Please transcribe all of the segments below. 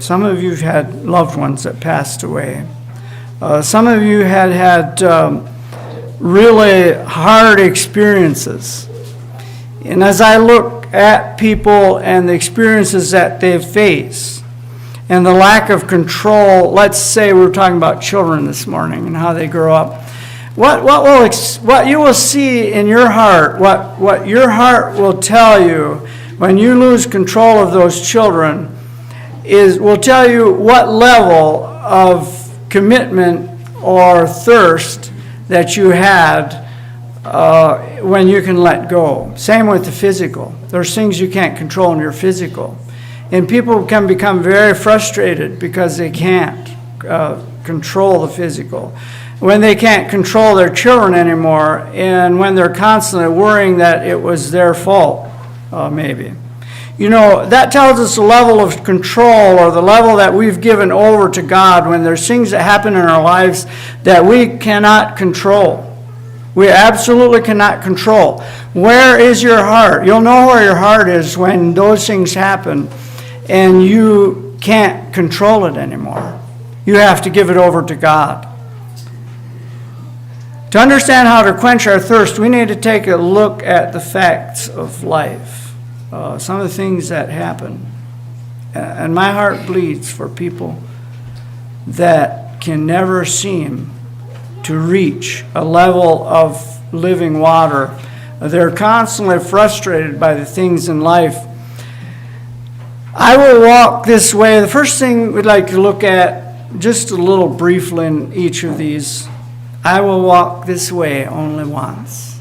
Some of you have had loved ones that passed away. Some of you had really hard experiences. And as I look at people and the experiences that they've faced and the lack of control, let's say we're talking about children this morning and how they grow up, what you will see in your heart, what your heart will tell you when you lose control of those children will tell you what level of commitment or thirst that you had when you can let go. Same with the physical. There's things you can't control in your physical. And people can become very frustrated because they can't control the physical. When they can't control their children anymore, and when they're constantly worrying that it was their fault, maybe. You know, that tells us the level of control or the level that we've given over to God when there's things that happen in our lives that we cannot control. We absolutely cannot control. Where is your heart? You'll know where your heart is when those things happen and you can't control it anymore. You have to give it over to God. To understand how to quench our thirst, we need to take a look at the facts of life. Some of the things that happen. And my heart bleeds for people that can never seem to reach a level of living water. They're constantly frustrated by the things in life. I will walk this way. The first thing we'd like to look at, just a little briefly in each of these, I will walk this way only once.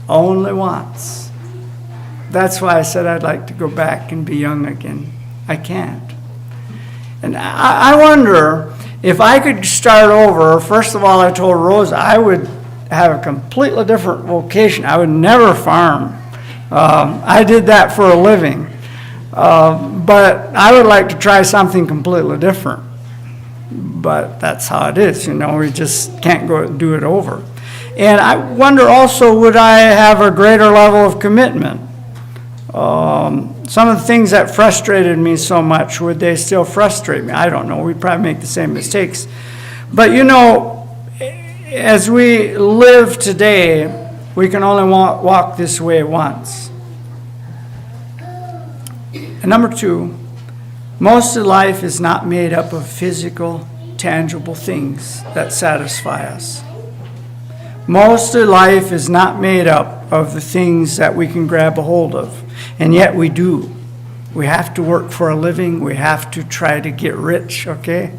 Only once. That's why I said I'd like to go back and be young again. I can't. And I wonder if I could start over. First of all, I told Rose I would have a completely different vocation. I would never farm. I did that for a living. But I would like to try something completely different. But that's how it is, you know. We just can't go do it over. And I wonder also, would I have a greater level of commitment? Some of the things that frustrated me so much, would they still frustrate me? I don't know. We'd probably make the same mistakes. But you know, as we live today, we can only walk this way once. And number two, most of life is not made up of physical, tangible things that satisfy us. Most of life is not made up of the things that we can grab a hold of. And yet we do. We have to work for a living. We have to try to get rich, okay?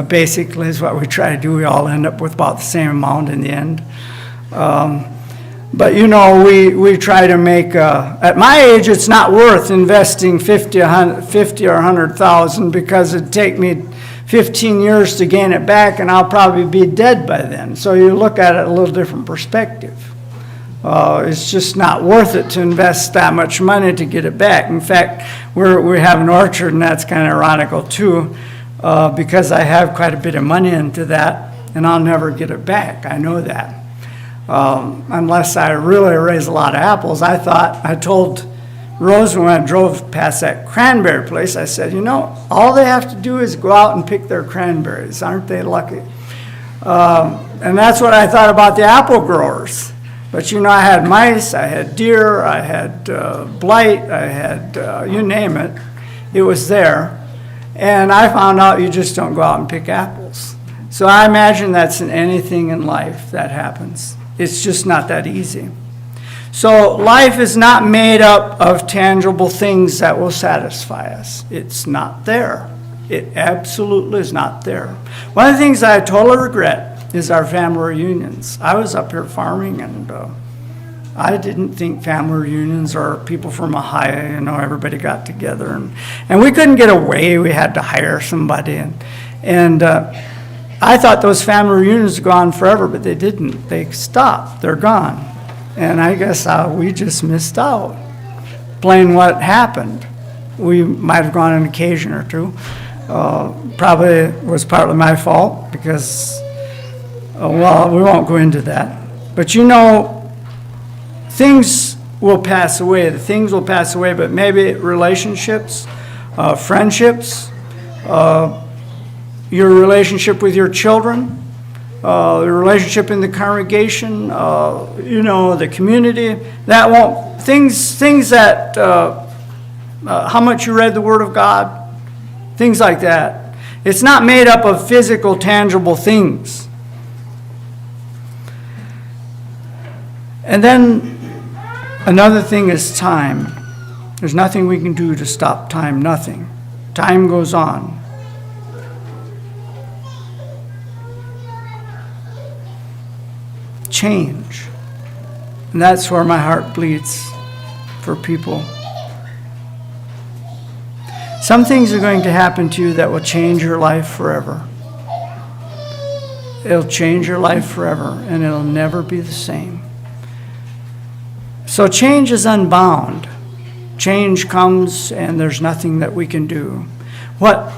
Basically is what we try to do. We all end up with about the same amount in the end. But you know, we try to make, at my age, it's not worth investing 50 or 100,000 because it'd take me 15 years to gain it back, and I'll probably be dead by then. So you look at it a little different perspective. It's just not worth it to invest that much money to get it back. In fact, we have an orchard, and that's kind of ironical too, because I have quite a bit of money into that, and I'll never get it back. I know that. Unless I really raise a lot of apples. I told Rose when I drove past that cranberry place, I said, you know, all they have to do is go out and pick their cranberries. Aren't they lucky? And that's what I thought about the apple growers. But you know, I had mice, I had deer, I had blight, I had you name it. It was there. And I found out you just don't go out and pick apples. So I imagine that's in anything in life that happens. It's just not that easy. So life is not made up of tangible things that will satisfy us. It's not there. It absolutely is not there. One of the things I totally regret is our family reunions. I was up here farming, and I didn't think family reunions or people from Ohio, you know, everybody got together. And we couldn't get away. We had to hire somebody. And I thought those family reunions would go on forever, but they didn't. They stopped. They're gone. And I guess we just missed out. Plain what happened. We might have gone on occasion or two. Probably was partly my fault because, well, we won't go into that. But you know, things will pass away. The things will pass away, but maybe relationships, friendships, your relationship with your children, the relationship in the congregation, the community. That won't, things that, how much you read the Word of God, things like that. It's not made up of physical, tangible things. And then another thing is time. There's nothing we can do to stop time, nothing. Time goes on. Change. And that's where my heart bleeds for people. Some things are going to happen to you that will change your life forever. It'll change your life forever, and it'll never be the same. So change is unbound. Change comes, and there's nothing that we can do. My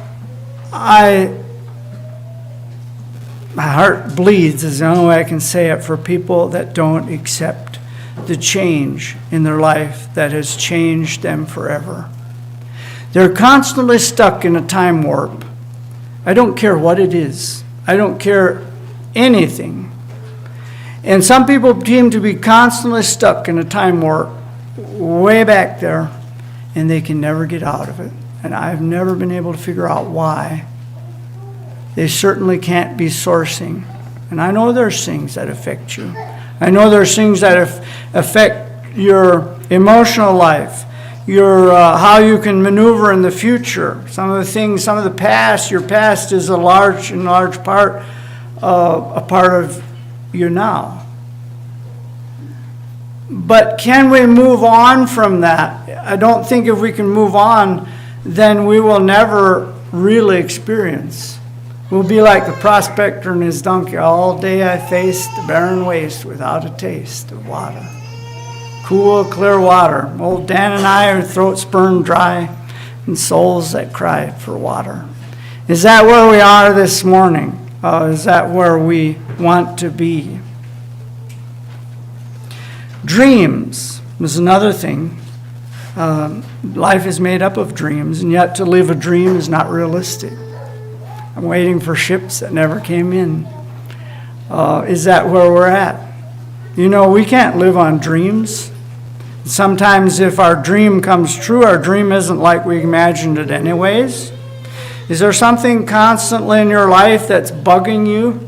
heart bleeds is the only way I can say it for people that don't accept the change in their life that has changed them forever. They're constantly stuck in a time warp. I don't care what it is. I don't care anything. And some people seem to be constantly stuck in a time warp way back there, and they can never get out of it. And I've never been able to figure out why. They certainly can't be sourcing. And I know there's things that affect you. I know there's things that affect your emotional life, your how you can maneuver in the future. Some of the things, some of the past, your past is in large part a part of you now. But can we move on from that? I don't think if we can move on, then we will never really experience. We'll be like the prospector and his donkey. All day I faced the barren waste without a taste of water. Cool, clear water. Old Dan and I are throats burned dry and souls that cry for water. Is that where we are this morning? Is that where we want to be? Dreams is another thing. Life is made up of dreams, and yet to live a dream is not realistic. I'm waiting for ships that never came in. Is that where we're at? We can't live on dreams. Sometimes if our dream comes true, our dream isn't like we imagined it anyways. Is there something constantly in your life that's bugging you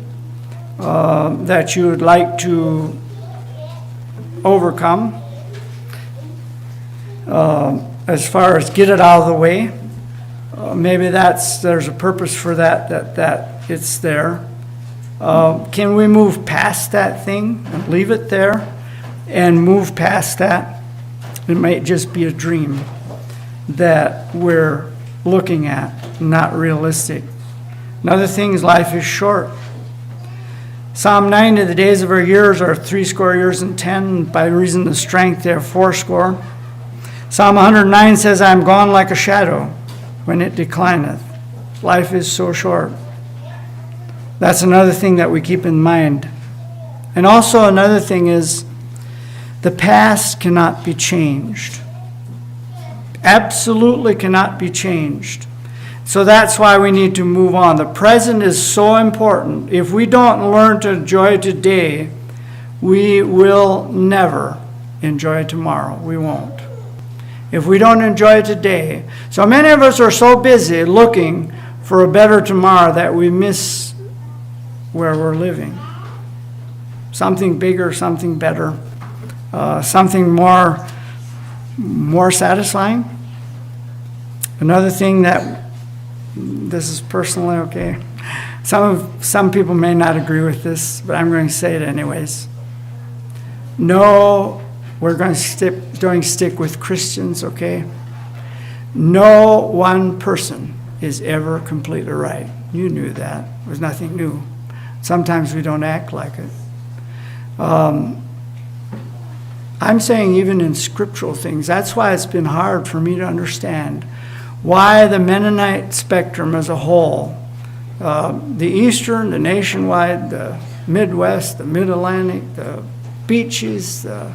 that you would like to overcome? As far as get it out of the way. Maybe there's a purpose for that it's there. Can we move past that thing and leave it there and move past that? It might just be a dream that we're looking at, not realistic. Another thing is life is short. Psalm 90, the days of our years are 70 years and 10, by reason of the strength they are 80. Psalm 109 says, I am gone like a shadow when it declineth. Life is so short. That's another thing that we keep in mind. And also another thing is the past cannot be changed. Absolutely cannot be changed. So that's why we need to move on. The present is so important. If we don't learn to enjoy today, we will never enjoy tomorrow. We won't. If we don't enjoy today. So many of us are so busy looking for a better tomorrow that we miss where we're living. Something bigger, something better, something more satisfying. Another thing that, this is personally okay. Some people may not agree with this, but I'm going to say it anyways. No, we're going to stick with Christians, okay? No one person is ever completely right. You knew that. It was nothing new. Sometimes we don't act like it. I'm saying even in scriptural things, that's why it's been hard for me to understand why the Mennonite spectrum as a whole, the Eastern, the nationwide, the Midwest, the Mid-Atlantic, the Beaches, the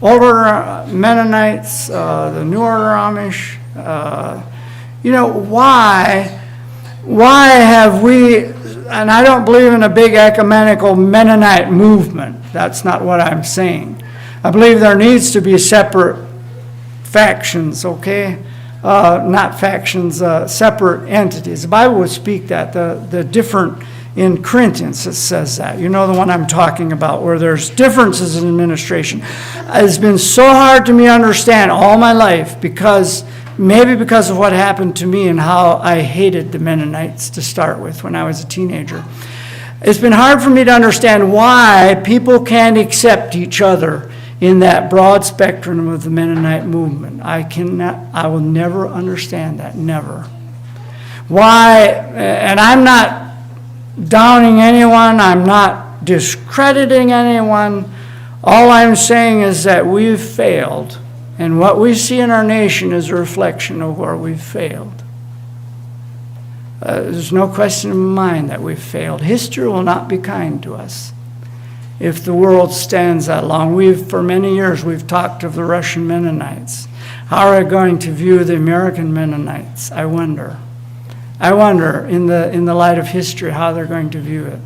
older Mennonites, the New Order Amish, why why have we, and I don't believe in a big ecumenical Mennonite movement. That's not what I'm saying. I believe there needs to be separate factions, okay? Not factions, separate entities. The Bible would speak that. The different, in Corinthians it says that. You know the one I'm talking about, where there's differences in administration. It's been so hard to me to understand all my life maybe because of what happened to me and how I hated the Mennonites to start with when I was a teenager. It's been hard for me to understand why people can't accept each other in that broad spectrum of the Mennonite movement. I will never understand that, never. Why, and I'm not downing anyone, I'm not discrediting anyone. All I'm saying is that we've failed. And what we see in our nation is a reflection of where we've failed. There's no question in my mind that we've failed. History will not be kind to us if the world stands that long. For many years, we've talked of the Russian Mennonites. How are we going to view the American Mennonites? I wonder. In the light of history, how they're going to view it.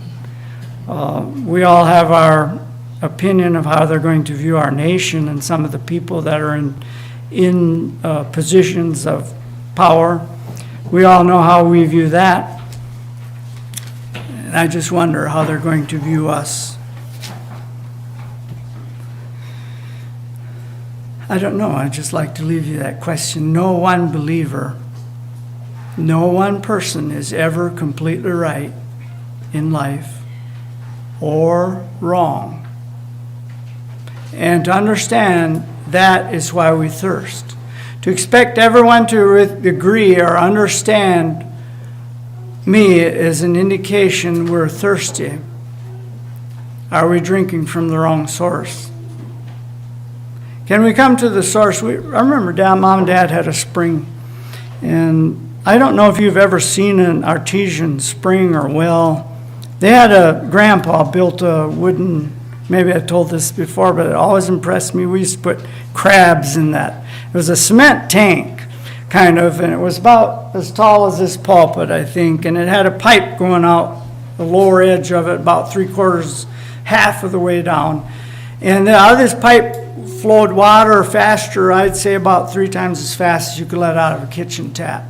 We all have our opinion of how they're going to view our nation and some of the people that are in positions of power. We all know how we view that. And I just wonder how they're going to view us. I don't know. I'd just like to leave you that question. No one believer, no one person is ever completely right in life or wrong. And to understand that is why we thirst. To expect everyone to agree or understand me is an indication we're thirsty. Are we drinking from the wrong source? Can we come to the source? I remember Mom and Dad had a spring. And I don't know if you've ever seen an artesian spring or well. They had grandpa built a wooden, maybe I told this before, but it always impressed me. We used to put crabs in that. It was a cement tank, kind of, and it was about as tall as this pulpit, I think, and it had a pipe going out the lower edge of it, about 3/4, half of the way down. And out of this pipe flowed water faster, I'd say about 3 times as fast as you could let out of a kitchen tap.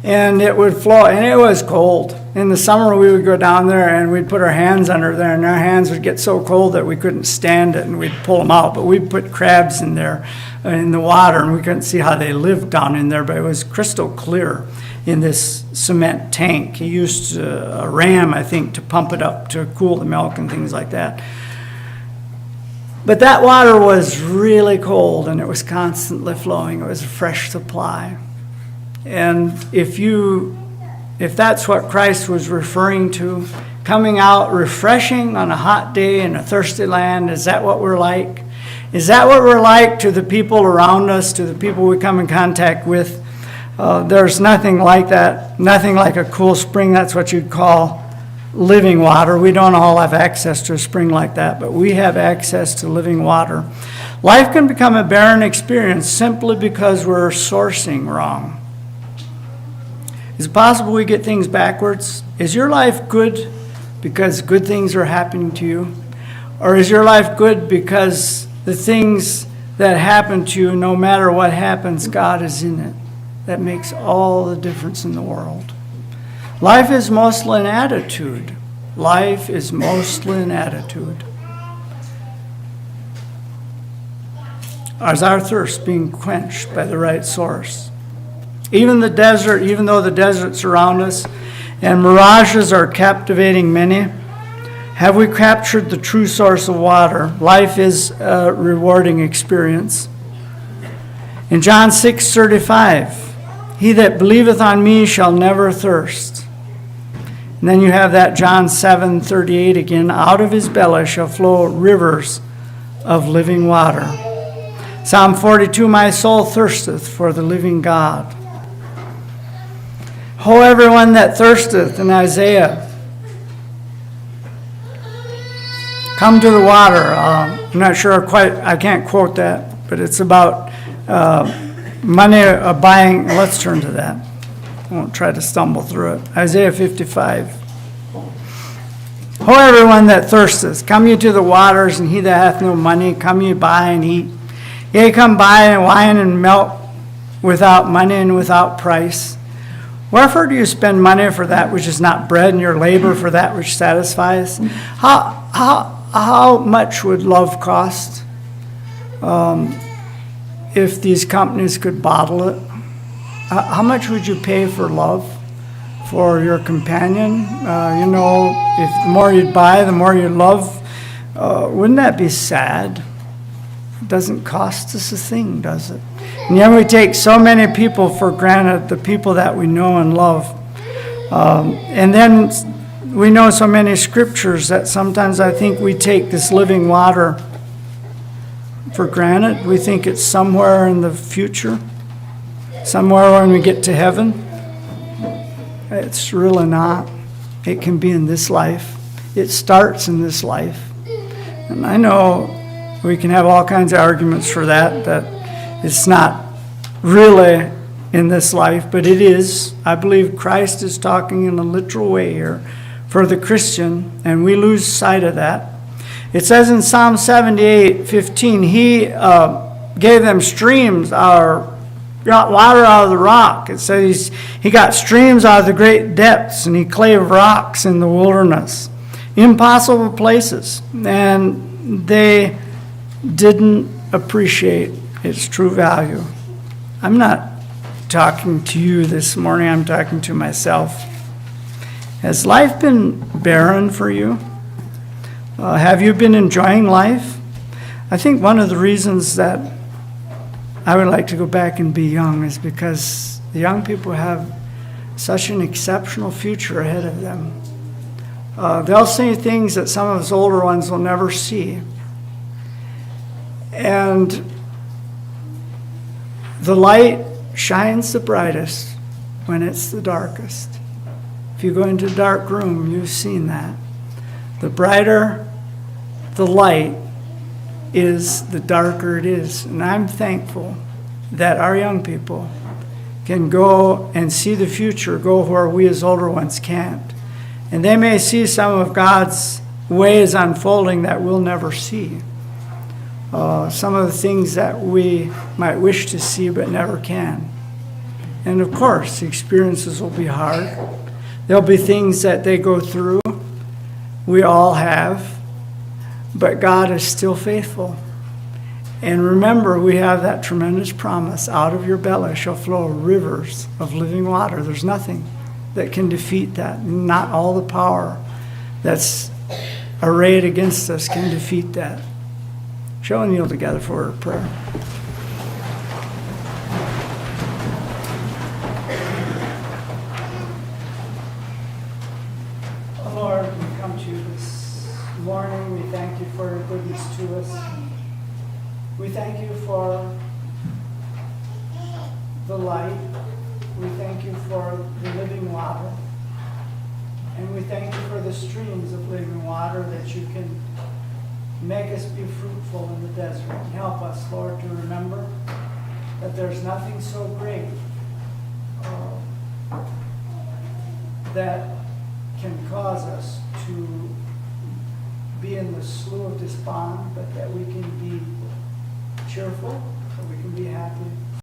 And it would flow, and it was cold. In the summer, we would go down there and we'd put our hands under there, and our hands would get so cold that we couldn't stand it, and we'd pull them out. But we'd put crabs in there, in the water, and we couldn't see how they lived down in there, but it was crystal clear in this cement tank. He used a ram, I think, to pump it up to cool the milk and things like that. But that water was really cold, and it was constantly flowing. It was a fresh supply. And if that's what Christ was referring to, coming out refreshing on a hot day in a thirsty land, is that what we're like? Is that what we're like to the people around us, to the people we come in contact with? There's nothing like that, nothing like a cool spring. That's what you'd call living water. We don't all have access to a spring like that, but we have access to living water. Life can become a barren experience simply because we're sourcing wrong. Is it possible we get things backwards? Is your life good because good things are happening to you? Or is your life good because the things that happen to you, no matter what happens, God is in it? That makes all the difference in the world. Life is mostly an attitude. Life is mostly an attitude. Is our thirst being quenched by the right source? Even the desert, even though the deserts surround us and mirages are captivating many, have we captured the true source of water? Life is a rewarding experience. In John 6:35, he that believeth on me shall never thirst. And then you have that John 7:38 again, out of his belly shall flow rivers of living water. Psalm 42, my soul thirsteth for the living God. Ho, everyone that thirsteth, in Isaiah, come to the water. I'm not sure quite, I can't quote that, but it's about money buying, let's turn to that. won't try to stumble through it. Isaiah 55. Ho, everyone that thirsteth, come ye to the waters, and he that hath no money, come ye buy and eat. Yea, come buy and wine and milk without money and without price. Wherefore do you spend money for that which is not bread, and your labor for that which satisfies? How much would love cost if these companies could bottle it? How much would you pay for love? For your companion? If the more you'd buy, the more you love. Wouldn't that be sad? It doesn't cost us a thing, does it? And yet we take so many people for granted, the people that we know and love. And then we know so many scriptures that sometimes I think we take this living water for granted. We think it's somewhere in the future, somewhere when we get to heaven. It's really not. It can be in this life. It starts in this life. And I know we can have all kinds of arguments for that it's not really in this life, but it is. I believe Christ is talking in a literal way here for the Christian, and we lose sight of that. It says in Psalm 78:15, he gave them streams, got water out of the rock. It says he got streams out of the great depths, and he clave rocks in the wilderness. Impossible places. And they didn't appreciate its true value. I'm not talking to you this morning, I'm talking to myself. Has life been barren for you? Have you been enjoying life? I think one of the reasons that I would like to go back and be young is because the young people have such an exceptional future ahead of them. They'll see things that some of us older ones will never see. And the light shines the brightest when it's the darkest. If you go into a dark room, you've seen that. The brighter the light is, the darker it is. And I'm thankful that our young people can go and see the future, go where we as older ones can't. And they may see some of God's ways unfolding that we'll never see. Some of the things that we might wish to see but never can. And of course, the experiences will be hard. There'll be things that they go through. We all have. But God is still faithful. And remember, we have that tremendous promise. Out of your belly shall flow rivers of living water. There's nothing that can defeat that. Not all the power that's arrayed against us can defeat that. Shall we kneel together for a prayer? Oh Lord, we come to you this morning. We thank you for your goodness to us. We thank you for the light. We thank you for the living water. And we thank you for the streams of living water that you can make us be fruitful in the desert. And help us, Lord, to remember that there's nothing so great that can cause us to be in the slough of despond, but that we can be cheerful, that we can be happy,